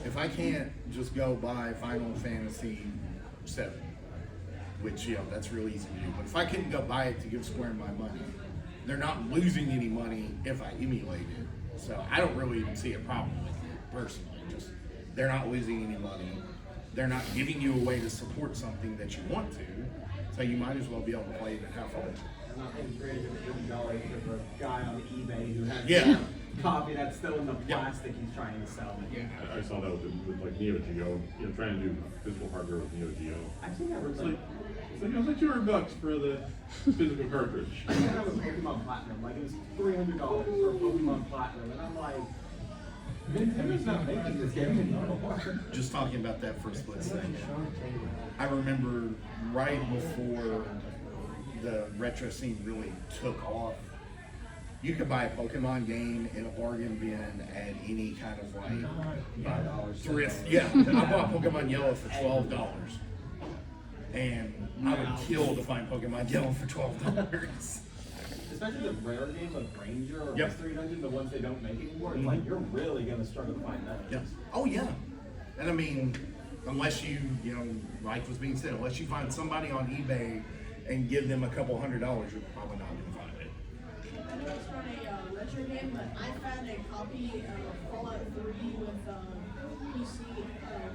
If I can't just go buy Final Fantasy 7, which, you know, that's real easy to do, but if I couldn't go buy it to give Square my money, they're not losing any money if I emulate it. So I don't really even see a problem with it personally. Just, they're not losing any money. They're not giving you a way to support something that you want to, so you might as well be able to play it and have fun. I'm not paying $350 for a guy on eBay who has Yeah. a copy that's still in the plastic he's trying to sell. I saw that with like Neo Geo, you know, trying to do physical hardware with Neo Geo. I've seen that It's like, like, it was like $200 for the physical cartridge. I think I have a Pokemon Platinum, like it was $300 for Pokemon Platinum, and I'm like, Nintendo's not making this game anymore. Just talking about that for a split second. I remember right before the retro scene really took off, you could buy a Pokemon game in a bargain bin at any kind of like thrift. Yeah, I bought Pokemon Yellow for $12, and I would kill to find Pokemon Yellow for $12. Especially the rare games like Ranger or Yep. Mystery Dungeon, the ones they don't make anymore, it's like you're really gonna struggle to find those. Yeah. Oh yeah. And I mean, unless you know, like was being said, unless you find somebody on eBay and give them a couple $100, you're probably not gonna find it. I know it's not a retro game, but I found a copy of Fallout 3 with PC,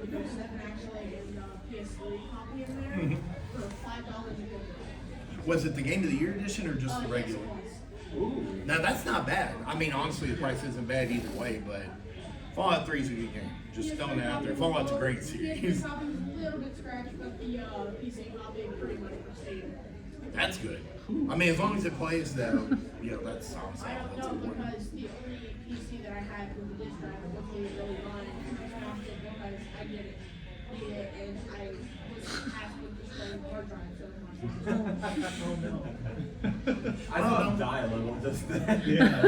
Windows 7 actually, and PS3 copy in there for $5 a good. Was it the Game of the Year edition or just the regular? Ooh. Now that's not bad. I mean, honestly, the price isn't bad either way, but Fallout 3 is a good game. Just throwing that out there. Fallout's a great series. PS3 copy was a little bit scratched, but the PC copy pretty much pristine. That's good. I mean, as long as it plays though, you know, that's honestly I don't that's know important. because the only PC that I had with the disc drive wasn't really running. I smashed it because I didn't need it, and I was tasked with destroying the hard drive. I saw him die a little just then. Yeah,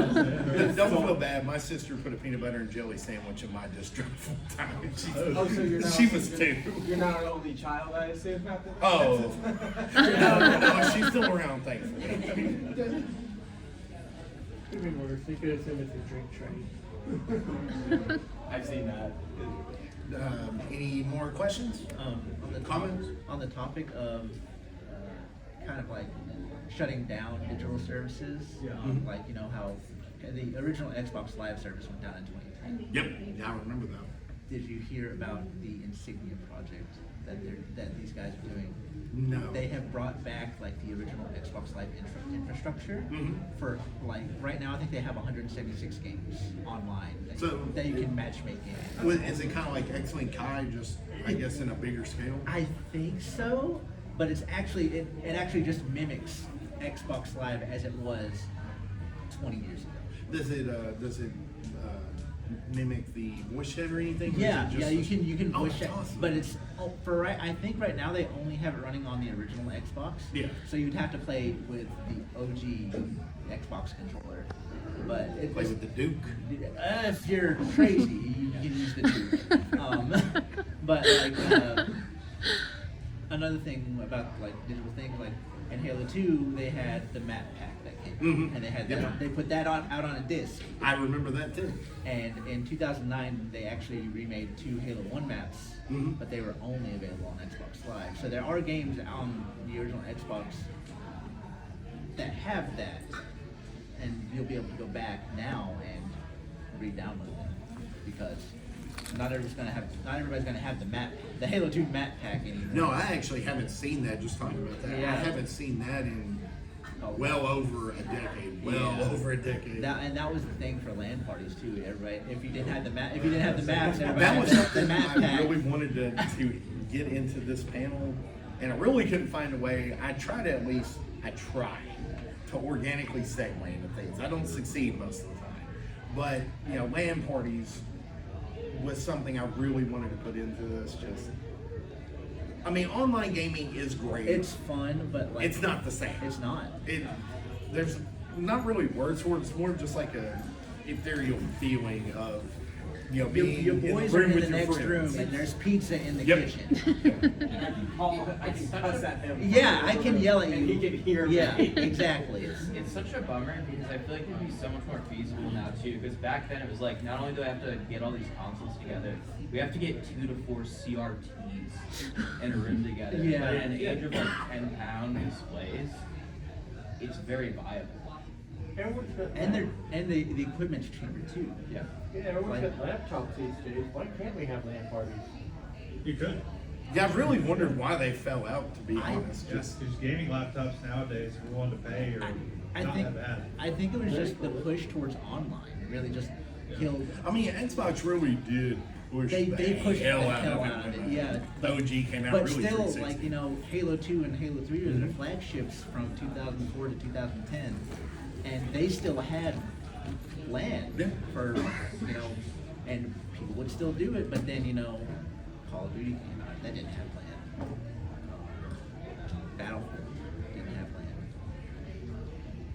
don't feel bad. My sister put a peanut butter and jelly sandwich in my disk drive full time. Oh, so you're not, She was 2. You're not an only child, I assume, after that? Oh, no, she's still around, thankfully. Could be worse. They could have said it's a drink train. I've seen that. Any more questions? On the Comments? On the topic of kind of like shutting down digital services, Yeah. like you know how the original Xbox Live service went down in 2010. Yep, yeah, I remember that. Did you hear about the Insignia project that these guys are doing? No. They have brought back like the original Xbox Live infrastructure Mhm. for like right now. I think they have 176 games online So- that you can matchmake in. Well, is it kind of like X-Wing Kai, just I guess in a bigger scale? I think so, but it's actually it actually just mimics Xbox Live as it was 20 years ago. Does it mimic the voice chat or anything? Or is Yeah, it just yeah, you can Oh, voice that's chat, awesome. but it's for right. I think right now they only have it running on the original Xbox. Yeah. So you'd have to play with the OG Xbox controller, but it Play with the Duke. if you're crazy, you can use the Duke. But like another thing about like digital things, like in Halo 2, they had the map pack that came, Mhm. and they had Yeah. that. They put that out on a disc. I remember that too. And in 2009, they actually remade 2 Halo 1 maps, Mhm. but they were only available on Xbox Live. So there are games on the original Xbox that have that, and you'll be able to go back now and re-download them because not everybody's gonna have the Halo 2 map pack anymore. No, I actually haven't seen that. Just talking about that, Yeah. I haven't seen that in Oh, well over a decade. Well Yeah. over a decade. That was the thing for LAN parties too. Everybody, if you didn't have the maps, everybody That had was the something map I pack. really wanted to get into this panel, and I really couldn't find a way. I try to organically segue into things. I don't succeed most of the time, but LAN parties was something I really wanted to put into this. I mean, online gaming is great. It's fun, but like It's not the same. It's not. There's not really words for it. It's more just like a ethereal feeling of being Your in the boys room are in with the your next friends. room, and there's pizza in the Yep. kitchen. I can cuss at him. Yeah, I can yell at you. And he can hear me. Yeah, exactly. It's such a bummer because I feel like it'd be so much more feasible now too. Because back then it was like not only do I have to get all these consoles together, we have to get 2 to 4 CRTs in a room together. Yeah. But in the age of like 10-pound displays, it's very viable. And the equipment's cheaper too. Yeah. Yeah, everyone's Like- got laptops these days. Why can't we have LAN parties? You could. Yeah, I've really wondered why they fell out. To be honest, Just because gaming laptops nowadays are willing to pay or I not think that bad. I think it was just the push towards online. It really just killed. I mean, Xbox really did push They pushed the hell the out hell of out of it. it, yeah. The OG came out But really still, 360. like Halo 2 and Halo 3 were their flagships from 2004 to 2010, and they still had LAN Yeah. for and people would still do it. But then Call of Duty came out, that didn't have LAN. Battlefield didn't have LAN.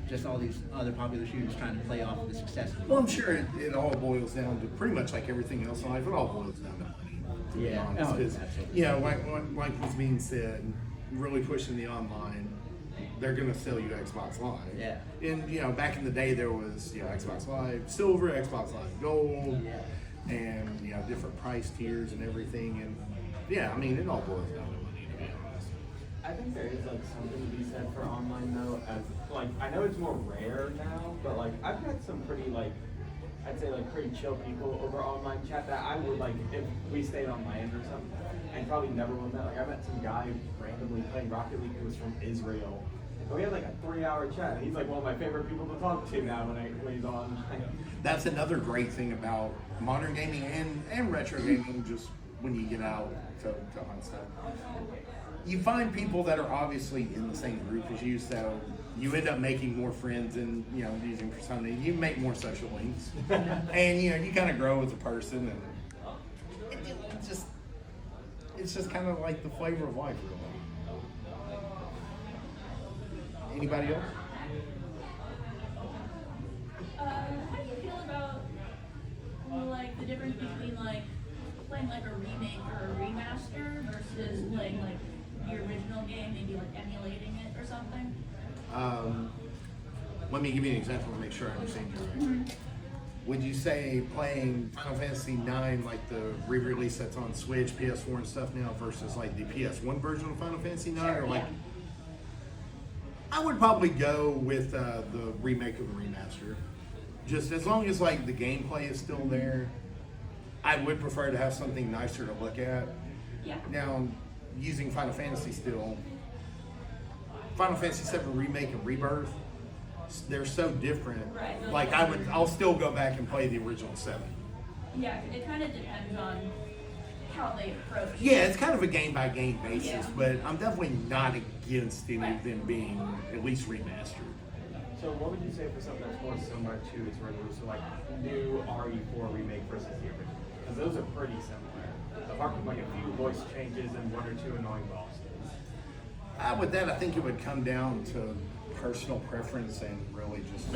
Just all these other popular shooters trying to play off of the success. Of Well, I'm sure it all boils down to pretty much like everything else in life. It all boils down to money. To be Yeah. honest. Oh, 'Cause, absolutely. like was being said, really pushing the online. They're gonna sell you Xbox Live. Yeah. And back in the day there was Xbox Live Silver, Xbox Live Gold, and different price tiers and everything. And I mean it all boils down to money, to be honest. I think there is like something to be said for online though, as like I know it's more rare now, but like I've met some pretty I'd say pretty chill people over online chat that I would if we stayed on land or something and probably never would have met. Like I met some guy randomly playing Rocket League who was from Israel. And we had like a 3-hour chat. And he's like one of my favorite people to talk to now when he's on. That's another great thing about modern gaming and retro gaming, just when you get out to hunt stuff. You find people that are obviously in the same group as you, so you end up making more friends and, using for something. You make more social links. And, you kind of grow as a person. And it's just kind of like the flavor of life, really. Anybody else? How do you feel about the difference between playing a remake or a remaster versus playing the original game, maybe emulating it or something? Let me give you an example to make sure I understand you right. would you say playing Final Fantasy IX, like the re-release that's on Switch, PS4 and stuff now, versus like the PS1 version of Final Fantasy IX, Sure, or like? yeah. I would probably go with the remake of the remaster. Just as long as like the gameplay is still there, I would prefer to have something nicer to look at. Yeah. Now, using Final Fantasy still, Final Fantasy VII Remake and Rebirth, they're so different. Right. Like I'll still go back and play the original 7. Yeah, it kind of depends on how they approach. Yeah, it's kind of a game by game basis, Yeah. but I'm definitely not against any of them being at least remastered. So what would you say for something that's more similar to its original, so like new RE4 remake versus the original? Because those are pretty similar, apart from like a few voice changes and one or two annoying bosses. With that, I think it would come down to personal preference and really just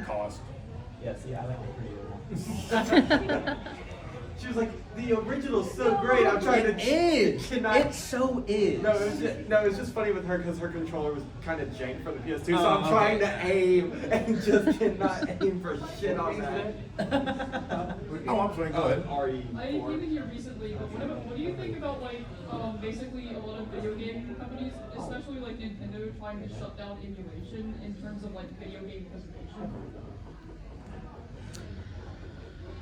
cost. Yeah, see, I like the pretty one. She was like, the original's so great. I'm trying to. It so is. No, it was just funny with her because her controller was kind of jank for the PS2, so I'm trying to aim and just cannot aim for shit on that. Oh, I'm sorry. Go ahead. I came in here recently, but what do you think about like basically a lot of video game companies, especially like Nintendo, trying to shut down emulation in terms of like video game preservation?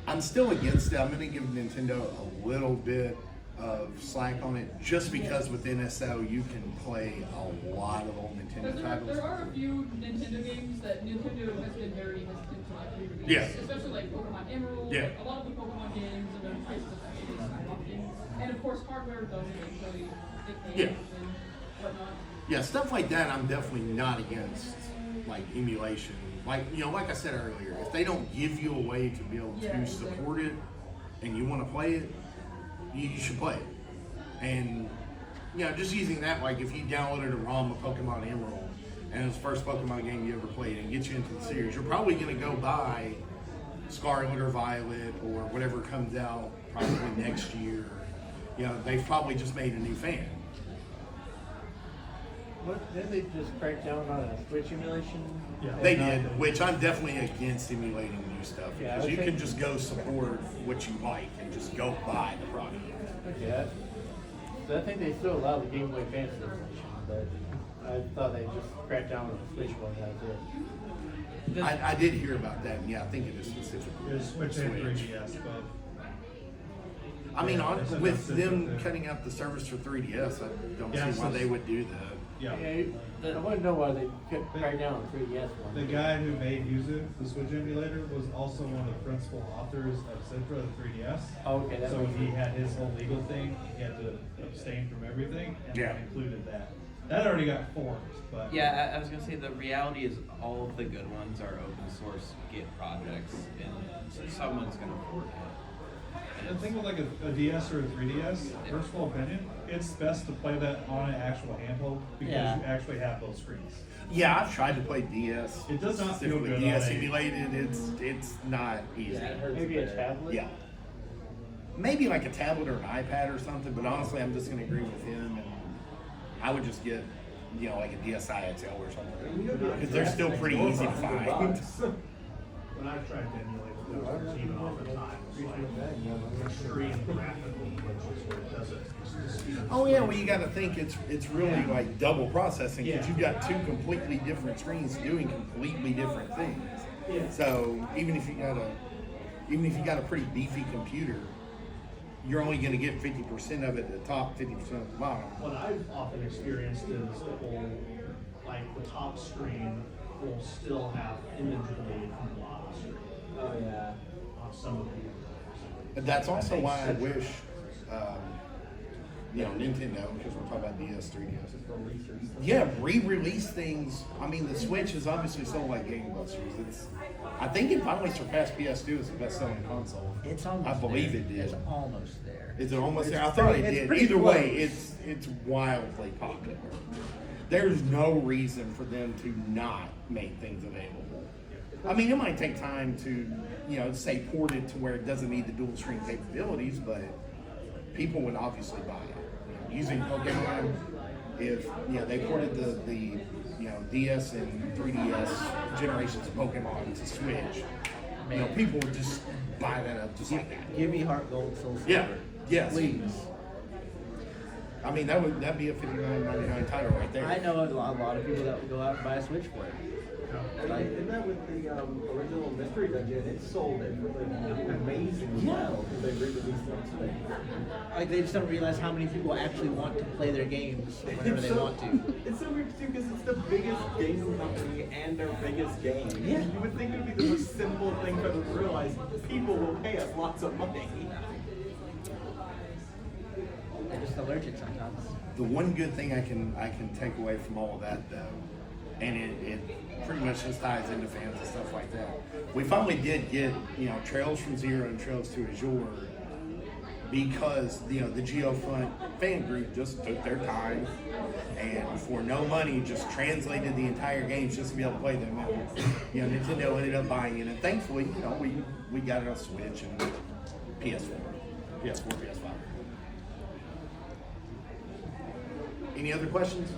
I'm still against it. I'm going to give Nintendo a little bit of slack on it, just because with NSO you can play a lot of old Nintendo Because titles. there are a few Nintendo games that Nintendo has been very hesitant to like re-release. Yeah. Especially like Pokemon Emerald, Yeah. like, a lot of the Pokemon games and their prices have actually skyrocketing. And of course hardware does eventually dictate Yeah. and whatnot. Yeah, stuff like that I'm definitely not against, like emulation. Like, like I said earlier, if they don't give you a way to be able to Yeah, support it and you want to play it, you should play it. And, just using that, like if you downloaded a ROM of Pokemon Emerald and it's the first Pokemon game you ever played and get you into the series, you're probably going to go buy Scarlet or Violet or whatever comes out probably next year. They've probably just made a new fan. Didn't they just crack down on a Switch emulation? Yeah. They did, which I'm definitely against emulating new stuff, Yeah, because I you think- can just go support what you like and just go buy the product. Yeah. So I think they still allow the Game Boy Advance emulation, but I thought they just cracked down on the Switch one. That's it. I did hear about that, and yeah, I think it is specifically There's Switch and 3DS, but I mean, Yeah, there's with enough them there. cutting out the service for 3DS, I don't Yeah, see why so- they would do that. yeah. I want to know why they cracked down on the 3DS one. The guy who made Yuzu, the Switch emulator, was also one of the principal authors of Citra, the 3DS. Oh, okay, that So makes he sense. had his whole legal thing, he had to abstain from everything, and Yeah. that included that. That already got formed, but. Yeah, I was gonna say the reality is all of the good ones are open source Git projects, and someone's gonna afford it. The thing with like a DS or a 3DS, personal opinion, it's best to play that on an actual handheld because Yeah. you actually have those screens. Yeah, I've tried to play DS. It does not feel specifically good DS on a- emulated. It's not easy. Maybe a tablet? Yeah. Maybe like a tablet or an iPad or something, but honestly, I'm just going to agree with him, and I would just get, like a DSi XL or something, because they're still pretty easy to find. When I've tried to emulate those, even oftentimes, like extreme graphical glitches where it doesn't. it's just, Oh yeah, well you got to think it's really like double processing, because Yeah. you've got two completely different screens doing completely different things. Yeah. So even if you got a pretty beefy computer, you're only going to get 50% of it at the top, 50% at the bottom. What I've often experienced is it will, like the top screen will still have image delete from the bottom screen. Oh yeah. On some of the. But that's also why I wish, Nintendo, because we're talking about DS, 3DS. Yeah, re-release things. I mean, the Switch is obviously sold like gangbusters. I think it finally surpassed PS2 as the best-selling console. It's almost I believe there. it did. It's almost there. Is it almost It's there? I thought it pretty- it's did. pretty Either way, close. it's wildly popular. There's no reason for them to not make things available. I mean, it might take time to, say port it to where it doesn't need the dual screen capabilities, but people would obviously buy it. Using Pokemon, if they ported the DS and 3DS generations of Pokemon to Switch, You know, Man. people would just buy that up just like that. Give me Heart Gold, Soul Silver. Yeah, yes. Please. I mean, that'd be a $59.99 title right there. I know a lot of people that would go out and buy a Switch for it. Like, Isn't that with the original Mystery Dungeon? It sold it for like amazingly well because they re-released it today. like they just don't realize how many people actually want to play their games whenever they want to. It's so weird too because it's the biggest gaming company and their biggest game. Yeah. You would think it would be the most simple thing for them to realize people will pay us lots of money. They're just allergic sometimes. The one good thing I can take away from all of that though, and it pretty much just ties into fans and stuff like that. We finally did get, you know, Trails from Zero and Trails to Azure because, you know, the GeoFront fan group just took their time and for no money just translated the entire games just to be able to play them. And, you know, Nintendo ended up buying it, and thankfully, you know, we got it on Switch and PS4, PS5. Any other questions?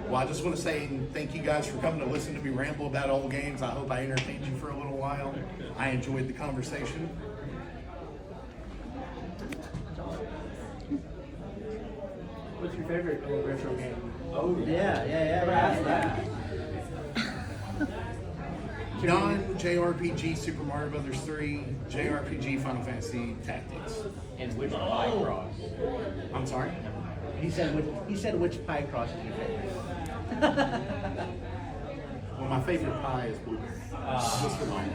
Well, I just want to say thank you guys for coming to listen to me ramble about old games. I hope I entertained you for a little while. I enjoyed the conversation. What's your favorite old retro game? Oh Yeah. Non-JRPG Super Mario Brothers 3, JRPG Final Fantasy Tactics. And which Picross? I'm sorry? He said which Picross is your favorite? Well, my favorite pie is blue. Just for mine.